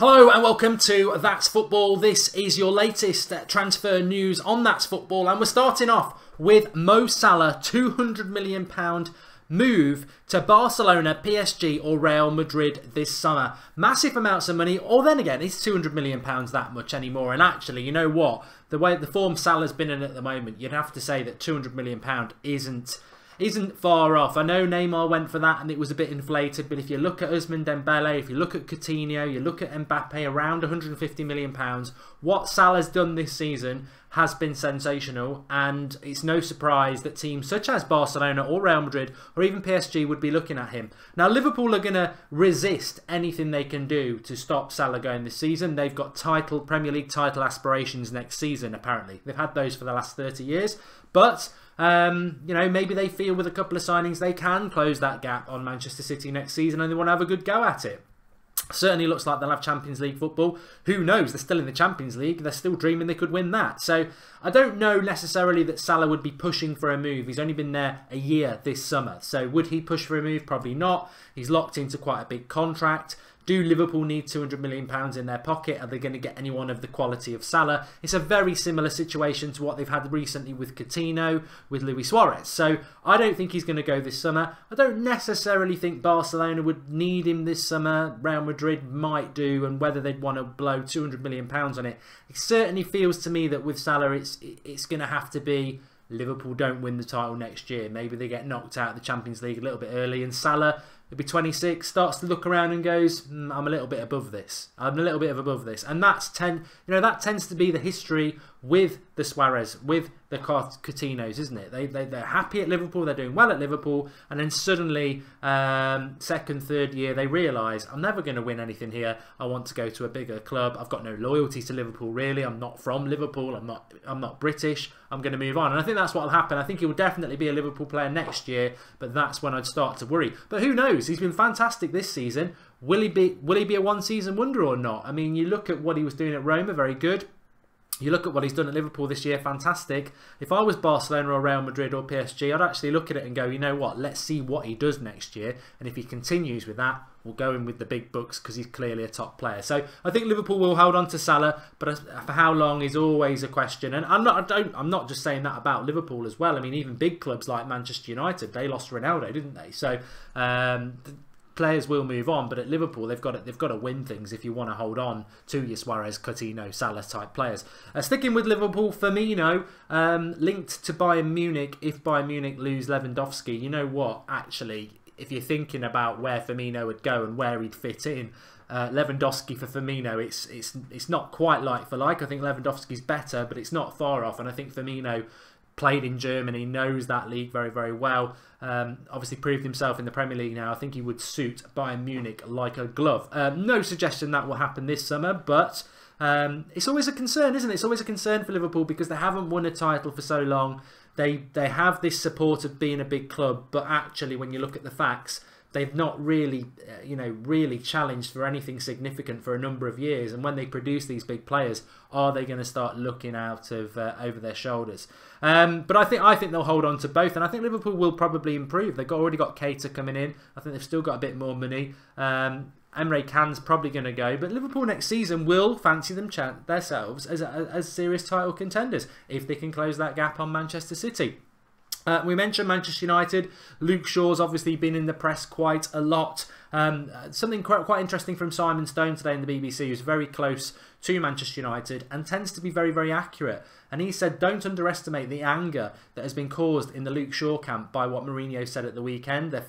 Hello and welcome to That's Football. This is your latest transfer news on That's Football, and we're starting off with Mo Salah, £200 million move to Barcelona, PSG or Real Madrid this summer. Massive amounts of money, or then again, is £200 million that much anymore? And actually, you know what? The way the form Salah's been in at the moment, you'd have to say that £200 million isn't far off. I know Neymar went for that and it was a bit inflated, but if you look at Ousmane Dembele, if you look at Coutinho, you look at Mbappe, around £150 million, what Salah's done this season has been sensational, and it's no surprise that teams such as Barcelona or Real Madrid or even PSG would be looking at him. Now, Liverpool are going to resist anything they can do to stop Salah going this season. They've got Premier League title aspirations next season, apparently. They've had those for the last 30 years, but you know, maybe they feel with a couple of signings they can close that gap on Manchester City next season and they want to have a good go at it. Certainly looks like they'll have Champions League football. Who knows? They're still in the Champions League. They're still dreaming they could win that. So I don't know necessarily that Salah would be pushing for a move. He's only been there a year this summer. So would he push for a move? Probably not. He's locked into quite a big contract. Do Liverpool need £200 million in their pocket? Are they going to get anyone of the quality of Salah? It's a very similar situation to what they've had recently with Coutinho, with Luis Suarez. So I don't think he's going to go this summer. I don't necessarily think Barcelona would need him this summer. Real Madrid might do, and whether they'd want to blow £200 million on it. It certainly feels to me that with Salah, it's going to have to be Liverpool don't win the title next year. Maybe they get knocked out of the Champions League a little bit early, and Salah, he'll be 26, starts to look around and goes, I'm a little bit above this. I'm a little bit above this. And that tends to be the history with the Suarez, with the Coutinhos, isn't it? They're happy at Liverpool, they're doing well at Liverpool, and then suddenly, second, third year, they realise, I'm never going to win anything here. I want to go to a bigger club. I've got no loyalty to Liverpool, really. I'm not from Liverpool. I'm not British. I'm going to move on. And I think that's what will happen. I think he will definitely be a Liverpool player next year, but that's when I'd start to worry. But who knows? He's been fantastic this season. Will he be a one-season wonder or not? I mean, you look at what he was doing at Roma, very good. You look at what he's done at Liverpool this year, fantastic. If I was Barcelona or Real Madrid or PSG, I'd actually look at it and go, you know what, let's see what he does next year. And if he continues with that, we'll go in with the big bucks because he's clearly a top player. So I think Liverpool will hold on to Salah, but for how long is always a question. And I'm not just saying that about Liverpool as well. I mean, even big clubs like Manchester United, they lost Ronaldo, didn't they? So players will move on, but at Liverpool they've got to win things if you want to hold on to your Suarez, Coutinho, Salah type players. Sticking with Liverpool, Firmino linked to Bayern Munich if Bayern Munich lose Lewandowski. You know what? Actually, if you're thinking about where Firmino would go and where he'd fit in, Lewandowski for Firmino, it's not quite like for like. I think Lewandowski's better, but it's not far off, and I think Firmino played in Germany, knows that league very, very well. Obviously proved himself in the Premier League now. I think he would suit Bayern Munich like a glove. No suggestion that will happen this summer, but it's always a concern, isn't it? It's always a concern for Liverpool because they haven't won a title for so long. They have this support of being a big club, but actually when you look at the facts, they've not really, really challenged for anything significant for a number of years. And when they produce these big players, are they going to start looking out of over their shoulders? But I think they'll hold on to both, and I think Liverpool will probably improve. They've already got Keita coming in. I think they've still got a bit more money. Emre Can's probably going to go, but Liverpool next season will fancy themselves as serious title contenders if they can close that gap on Manchester City. We mentioned Manchester United. Luke Shaw's obviously been in the press quite a lot. Something quite interesting from Simon Stone today in the BBC, who's very close to Manchester United and tends to be very, very accurate. And he said, don't underestimate the anger that has been caused in the Luke Shaw camp by what Mourinho said at the weekend. They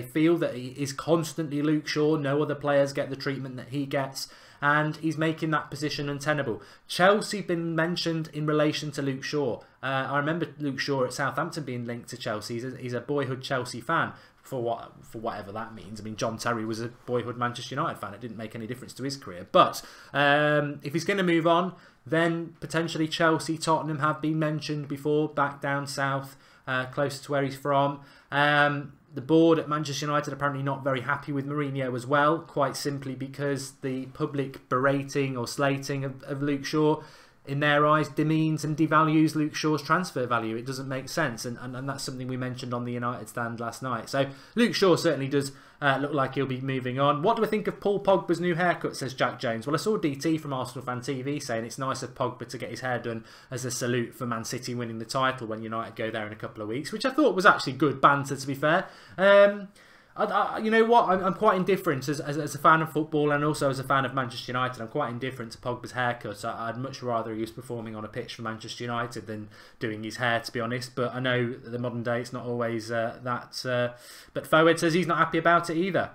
feel that he is constantly Luke Shaw. No other players get the treatment that he gets. And he's making that position untenable. Chelsea been mentioned in relation to Luke Shaw. I remember Luke Shaw at Southampton being linked to Chelsea. He's a boyhood Chelsea fan, for whatever that means. I mean, John Terry was a boyhood Manchester United fan. It didn't make any difference to his career. But if he's going to move on, then potentially Chelsea, Tottenham have been mentioned before, back down south, closer to where he's from. The board at Manchester United apparently not very happy with Mourinho as well, quite simply because the public berating or slating of Luke Shaw in their eyes, demeans and devalues Luke Shaw's transfer value. It doesn't make sense, and that's something we mentioned on the United stand last night. So Luke Shaw certainly does look like he'll be moving on. What do I think of Paul Pogba's new haircut, says Jack Jones? Well, I saw DT from Arsenal Fan TV saying it's nice of Pogba to get his hair done as a salute for Man City winning the title when United go there in a couple of weeks, which I thought was actually good banter, to be fair. You know what? I'm quite indifferent as a fan of football, and also as a fan of Manchester United. I'm quite indifferent to Pogba's haircut. I'd much rather he was performing on a pitch for Manchester United than doing his hair, to be honest. But I know the modern day it's not always that. But Forward says he's not happy about it either.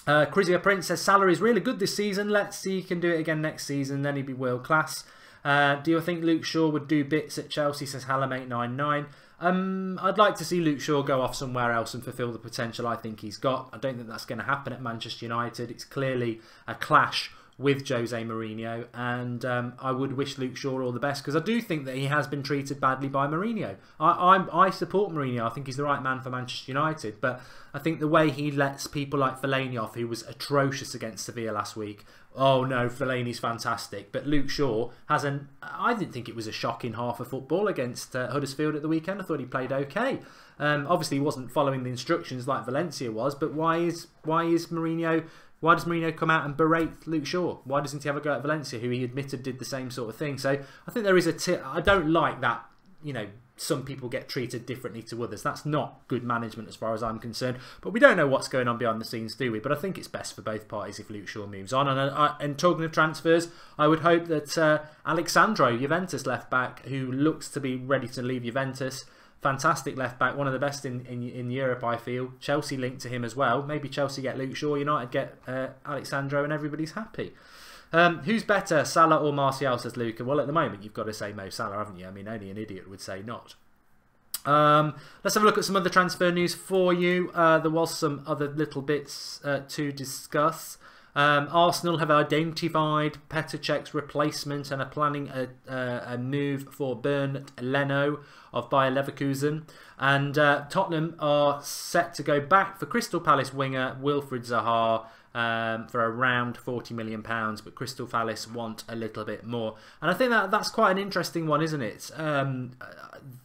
Crizia Prince says Salah is really good this season. Let's see he can do it again next season. Then he'd be world class. Do you think Luke Shaw would do bits at Chelsea, says Hallam899. I'd like to see Luke Shaw go off somewhere else and fulfil the potential I think he's got. I don't think that's going to happen at Manchester United. It's clearly a clash with Jose Mourinho, and I would wish Luke Shaw all the best, because I do think that he has been treated badly by Mourinho. I support Mourinho. I think he's the right man for Manchester United, but I think the way he lets people like Fellaini off, who was atrocious against Sevilla last week. Oh no, Fellaini's fantastic, but Luke Shaw hasn't. I didn't think it was a shocking half of football against Huddersfield at the weekend. I thought he played okay. Obviously, he wasn't following the instructions like Valencia was, but why does Mourinho come out and berate Luke Shaw? Why doesn't he have a go at Valencia, who he admitted did the same sort of thing? So I think there is I don't like that, you know, some people get treated differently to others. That's not good management as far as I'm concerned. But we don't know what's going on behind the scenes, do we? But I think it's best for both parties if Luke Shaw moves on. And talking of transfers, I would hope that Alexandro, Juventus left back, who looks to be ready to leave Juventus, fantastic left back, one of the best in Europe, I feel. Chelsea linked to him as well. Maybe Chelsea get Luke Shaw, United get Alexandro, and everybody's happy. Who's better, Salah or Martial, says Luca? Well, at the moment, you've got to say Mo Salah, haven't you? I mean, only an idiot would say not. Let's have a look at some other transfer news for you. There was some other little bits to discuss. Arsenal have identified Petr Cech's replacement and are planning a move for Bernd Leno of Bayer Leverkusen. And Tottenham are set to go back for Crystal Palace winger Wilfried Zaha for around £40 million, but Crystal Palace want a little bit more. And I think that's quite an interesting one, isn't it?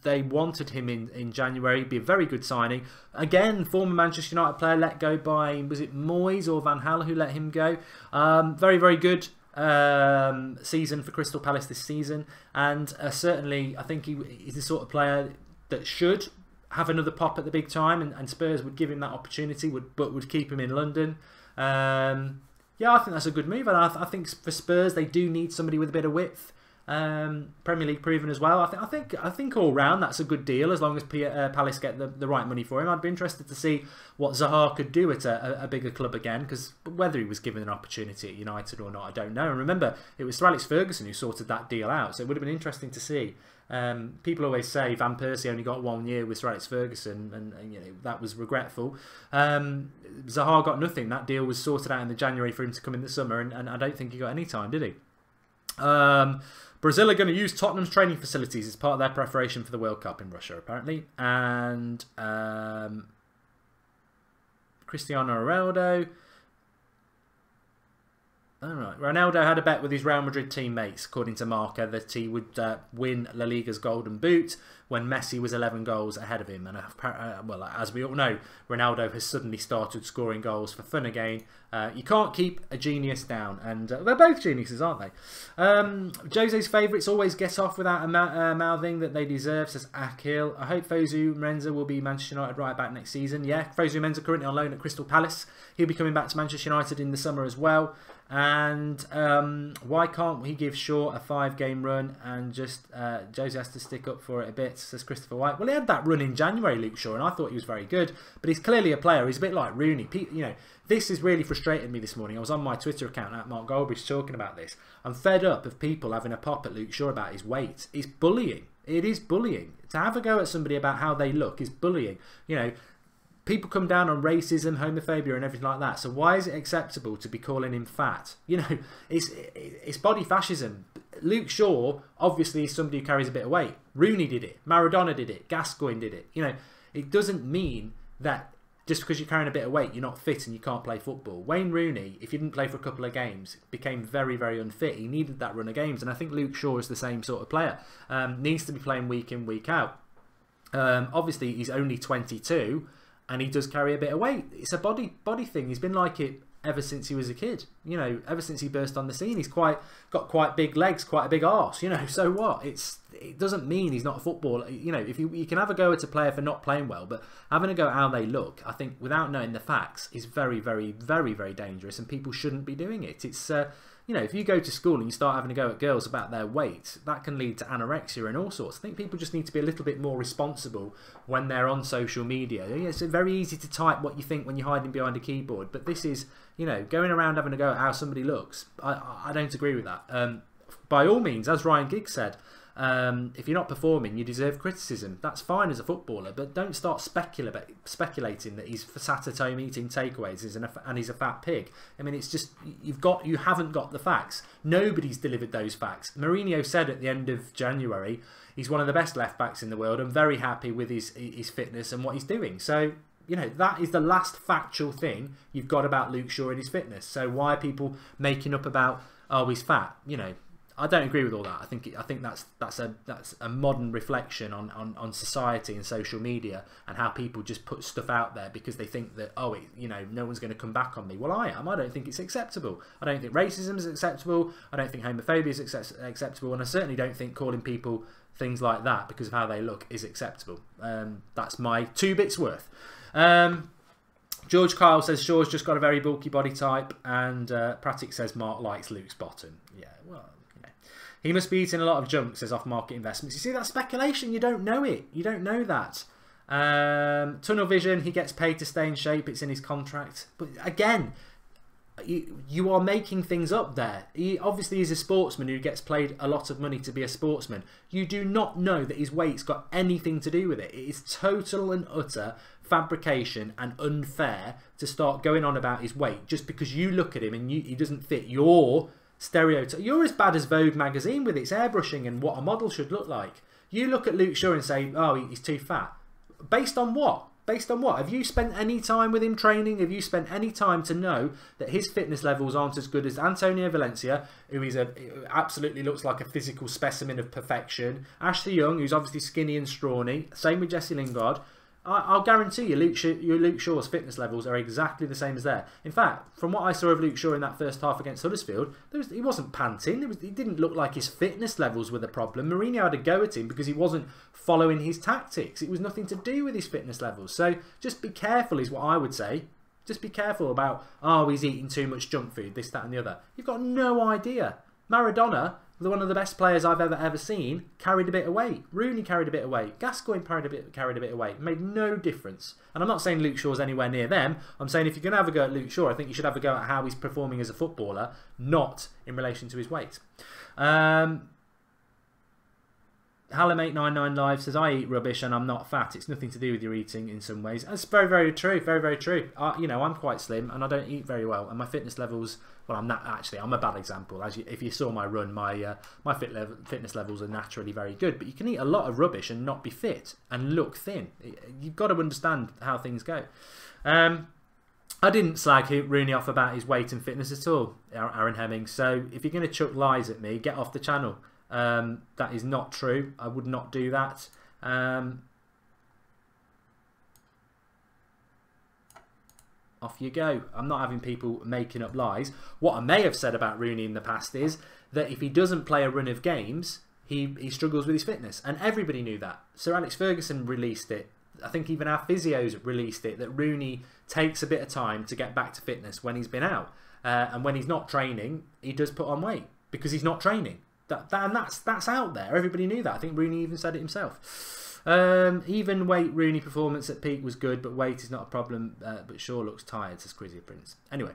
They wanted him in January. It'd be a very good signing. Again, former Manchester United player let go by, was it Moyes or Van Gaal who let him go? Very, very good season for Crystal Palace this season. And certainly, I think he's the sort of player that should have another pop at the big time, and Spurs would give him that opportunity, but would keep him in London. Yeah, I think that's a good move, and I think for Spurs they do need somebody with a bit of width. Premier League proven as well. I think all round that's a good deal, as long as Palace get the right money for him. I'd be interested to see what Zaha could do at a bigger club again, because whether he was given an opportunity at United or not, I don't know. And remember, it was Sir Alex Ferguson who sorted that deal out, so it would have been interesting to see. People always say Van Persie only got 1 year with Sir Alex Ferguson, and you know that was regretful. Zaha got nothing. That deal was sorted out in the January for him to come in the summer, and I don't think he got any time, did he? Brazil are going to use Tottenham's training facilities as part of their preparation for the World Cup in Russia, apparently. And Cristiano Ronaldo. Alright, Ronaldo had a bet with his Real Madrid teammates, according to Marca, that he would win La Liga's Golden Boot when Messi was 11 goals ahead of him. And well, as we all know, Ronaldo has suddenly started scoring goals for fun again. You can't keep a genius down, and they're both geniuses, aren't they? Jose's favourites always get off without mouthing that they deserve, says Akil. I hope Fosu Mensah will be Manchester United right back next season. Yeah, Fosu Mensah currently on loan at Crystal Palace. He'll be coming back to Manchester United in the summer as well. And why can't we give Shaw a 5-game run and just Jose has to stick up for it a bit, says Christopher White. Well, he had that run in January, Luke Shaw, and I thought he was very good, but he's clearly a player. He's a bit like Rooney. You know, this has really frustrated me this morning. I was on my Twitter account at Mark Goldbridge talking about this. I'm fed up of people having a pop at Luke Shaw about his weight. It's bullying. It is bullying. To have a go at somebody about how they look is bullying. You know, people come down on racism, homophobia and everything like that. So why is it acceptable to be calling him fat? You know, it's body fascism. Luke Shaw obviously is somebody who carries a bit of weight. Rooney did it. Maradona did it. Gascoigne did it. You know, it doesn't mean that just because you're carrying a bit of weight, you're not fit and you can't play football. Wayne Rooney, if he didn't play for a couple of games, became very, very unfit. He needed that run of games, and I think Luke Shaw is the same sort of player. Needs to be playing week in, week out. Obviously, he's only 22, and he does carry a bit of weight. It's a body thing. He's been like it ever since he was a kid. You know, ever since he burst on the scene, he's got quite big legs, quite a big arse. You know, so what? It doesn't mean he's not a footballer. You know, if you can have a go at a player for not playing well, but having a go at how they look, I think without knowing the facts is very, very, very, very dangerous, and people shouldn't be doing it. It's you know, if you go to school and you start having a go at girls about their weight, that can lead to anorexia and all sorts. I think people just need to be a little bit more responsible when they're on social media. It's very easy to type what you think when you're hiding behind a keyboard, but this is, you know, going around having a go at how somebody looks. I don't agree with that. By all means, as Ryan Giggs said, if you're not performing, you deserve criticism. That's fine as a footballer, but don't start speculating that he's sat at home eating takeaways and he's a fat pig. I mean, it's just you haven't got the facts. Nobody's delivered those facts. Mourinho said at the end of January he's one of the best left backs in the world. I'm very happy with his fitness and what he's doing. So, you know, that is the last factual thing you've got about Luke Shaw and his fitness. So why are people making up about, oh, he's fat? You know, I don't agree with all that. I think that's a modern reflection on society and social media and how people just put stuff out there because they think that, oh, you know, no one's going to come back on me. Well, I am. I don't think it's acceptable. I don't think racism is acceptable. I don't think homophobia is acceptable, and I certainly don't think calling people things like that because of how they look is acceptable. That's my 2 bits worth. George Kyle says Shaw's just got a very bulky body type, and Pratik says Mark likes Luke's bottom. Yeah, well. He must be eating a lot of junk, says off-market investments. You see, that speculation, you don't know it. You don't know that. Tunnel vision, he gets paid to stay in shape. It's in his contract. But again, you are making things up there. He obviously is a sportsman who gets paid a lot of money to be a sportsman. You do not know that his weight's got anything to do with it. It is total and utter fabrication and unfair to start going on about his weight just because you look at him and he doesn't fit your stereotype. You're as bad as Vogue magazine with its airbrushing and what a model should look like. You look at Luke Shaw and say, oh, he's too fat. Based on what? Based on what? Have you spent any time with him training? Have you spent any time to know that his fitness levels aren't as good as Antonio Valencia, who absolutely looks like a physical specimen of perfection? Ashley Young, who's obviously skinny and scrawny. Same with Jesse Lingard. I'll guarantee you Luke Shaw's fitness levels are exactly the same as there. In fact, from what I saw of Luke Shaw in that first half against Huddersfield, he wasn't panting. He didn't look like his fitness levels were the problem. Mourinho had a go at him because he wasn't following his tactics. It was nothing to do with his fitness levels. So just be careful is what I would say. Just be careful about, oh, he's eating too much junk food, this, that and the other. You've got no idea. Maradona, one of the best players I've ever seen, carried a bit of weight. Rooney carried a bit of weight. Gascoigne carried a bit of weight. It made no difference. And I'm not saying Luke Shaw's anywhere near them. I'm saying if you're going to have a go at Luke Shaw, I think you should have a go at how he's performing as a footballer, not in relation to his weight. Hallam899 Live says, I eat rubbish and I'm not fat. It's nothing to do with your eating in some ways. That's very, very true. Very, very true. You know, I'm quite slim and I don't eat very well. And my fitness levels, well, I'm not actually, I'm a bad example. If you saw my run, my fitness levels are naturally very good. But you can eat a lot of rubbish and not be fit and look thin. You've got to understand how things go. I didn't slag Rooney off about his weight and fitness at all, Aaron Hemming. So if you're going to chuck lies at me, get off the channel. That is not true. I would not do that. Off you go. I'm not having people making up lies. What I may have said about Rooney in the past is that if he doesn't play a run of games, he struggles with his fitness. And everybody knew that. Sir Alex Ferguson released it. I think even our physios released it, that Rooney takes a bit of time to get back to fitness when he's been out. And when he's not training, he does put on weight because he's not training. That's out there. Everybody knew that. I think Rooney even said it himself. Even weight Rooney performance at peak was good, but weight is not a problem. But Shaw looks tired, says Crazy Prince. Anyway,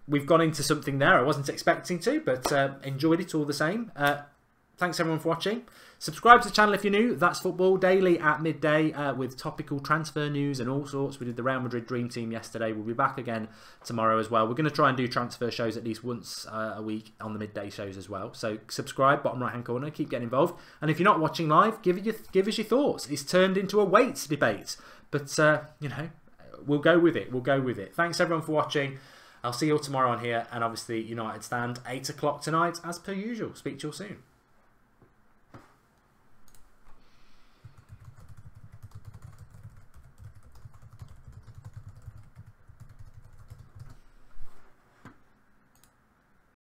we've gone into something there I wasn't expecting to, but enjoyed it all the same. Thanks everyone for watching. Subscribe to the channel if you're new. That's Football Daily at midday with topical transfer news and all sorts. We did the Real Madrid Dream Team yesterday. We'll be back again tomorrow as well. We're going to try and do transfer shows at least once a week on the midday shows as well. So subscribe, bottom right hand corner. Keep getting involved. And if you're not watching live, give us your thoughts. It's turned into a weights debate. But, you know, we'll go with it. We'll go with it. Thanks, everyone, for watching. I'll see you all tomorrow on here. And obviously, United stand 8 o'clock tonight, as per usual. Speak to you all soon.